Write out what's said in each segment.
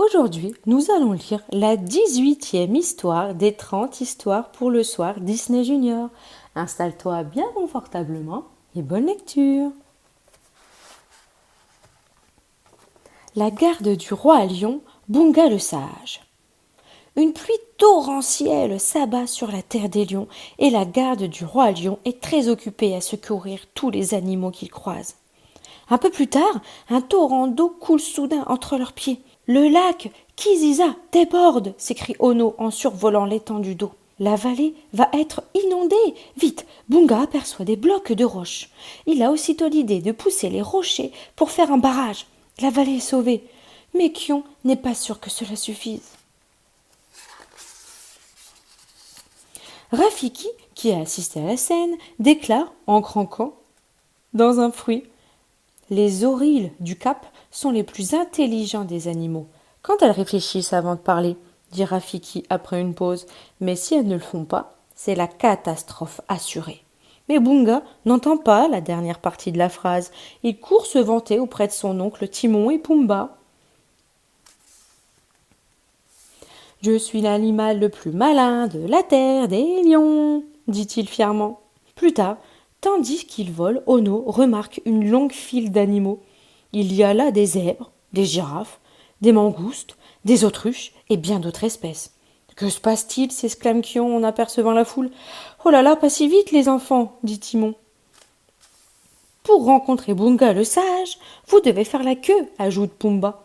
Aujourd'hui, nous allons lire la 18e histoire des 30 histoires pour le soir Disney Junior. Installe-toi bien confortablement et bonne lecture. La garde du roi lion, Bunga le sage. Une pluie torrentielle s'abat sur la terre des lions et la garde du roi lion est très occupée à secourir tous les animaux qu'ils croisent. Un peu plus tard, un torrent d'eau coule soudain entre leurs pieds. Le lac Kiziza déborde, s'écrie Ono en survolant l'étendue d'eau. La vallée va être inondée. Vite, Bunga aperçoit des blocs de roches. Il a aussitôt l'idée de pousser les rochers pour faire un barrage. La vallée est sauvée. Mais Kion n'est pas sûr que cela suffise. Rafiki, qui a assisté à la scène, déclare en cranquant dans un fruit: les oryles du Cap sont les plus intelligents des animaux. Quand elles réfléchissent avant de parler, dit Rafiki après une pause, mais si elles ne le font pas, c'est la catastrophe assurée. Mais Bunga n'entend pas la dernière partie de la phrase. Il court se vanter auprès de son oncle Timon et Pumba. Je suis l'animal le plus malin de la terre des lions, dit-il fièrement. Plus tard, tandis qu'il vole, Ono remarque une longue file d'animaux. Il y a là des zèbres, des girafes, des mangoustes, des autruches et bien d'autres espèces. Que se passe-t-il s'exclame Kion en apercevant la foule. Oh là là, pas si vite les enfants, dit Timon. Pour rencontrer Bunga le sage, vous devez faire la queue, ajoute Pumba.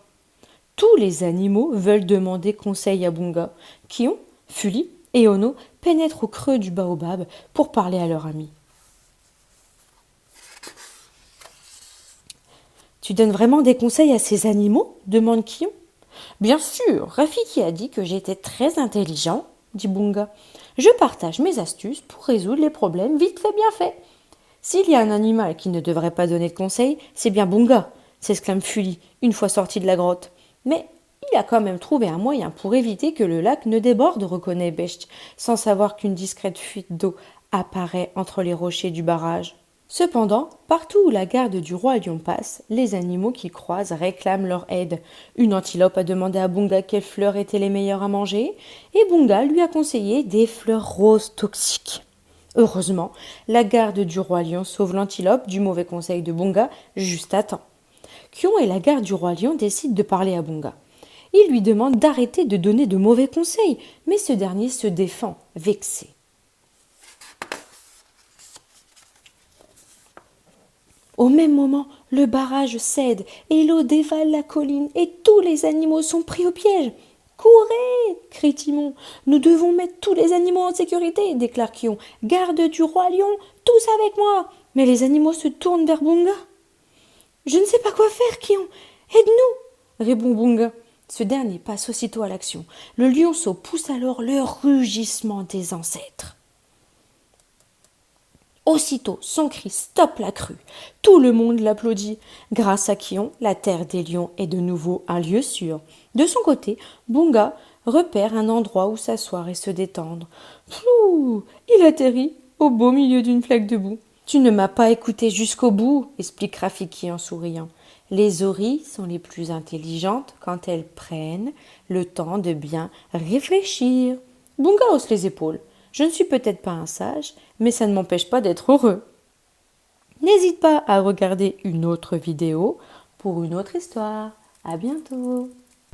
Tous les animaux veulent demander conseil à Bunga. Kion, Fuli et Ono pénètrent au creux du baobab pour parler à leur ami. Tu donnes vraiment des conseils à ces animaux demande Kion. Bien sûr, Rafiki a dit que j'étais très intelligent, dit Bunga. Je partage mes astuces pour résoudre les problèmes vite fait bien fait. S'il y a un animal qui ne devrait pas donner de conseils, c'est bien Bunga, s'exclame Fuli, une fois sorti de la grotte. Mais il a quand même trouvé un moyen pour éviter que le lac ne déborde, reconnaît Besht, sans savoir qu'une discrète fuite d'eau apparaît entre les rochers du barrage. Cependant, partout où la garde du roi lion passe, les animaux qu'il croise réclament leur aide. Une antilope a demandé à Bunga quelles fleurs étaient les meilleures à manger, et Bunga lui a conseillé des fleurs roses toxiques. Heureusement, la garde du roi lion sauve l'antilope du mauvais conseil de Bunga juste à temps. Kion et la garde du roi lion décident de parler à Bunga. Ils lui demandent d'arrêter de donner de mauvais conseils, mais ce dernier se défend, vexé. Au même moment, le barrage cède et l'eau dévale la colline et tous les animaux sont pris au piège. Courez, crie Timon. Nous devons mettre tous les animaux en sécurité, déclare Kion. Garde du roi lion, tous avec moi. Mais les animaux se tournent vers Bunga. Je ne sais pas quoi faire, Kion. Aide-nous, répond Bunga. Ce dernier passe aussitôt à l'action. Le lionceau pousse alors le rugissement des ancêtres. Aussitôt, son cri stoppe la crue. Tout le monde l'applaudit. Grâce à Kion, la terre des lions est de nouveau un lieu sûr. De son côté, Bunga repère un endroit où s'asseoir et se détendre. Plou, il atterrit au beau milieu d'une flaque de boue. Tu ne m'as pas écouté jusqu'au bout, explique Rafiki en souriant. Les oreilles sont les plus intelligentes quand elles prennent le temps de bien réfléchir. Bunga hausse les épaules. Je ne suis peut-être pas un sage, mais ça ne m'empêche pas d'être heureux. N'hésite pas à regarder une autre vidéo pour une autre histoire. À bientôt.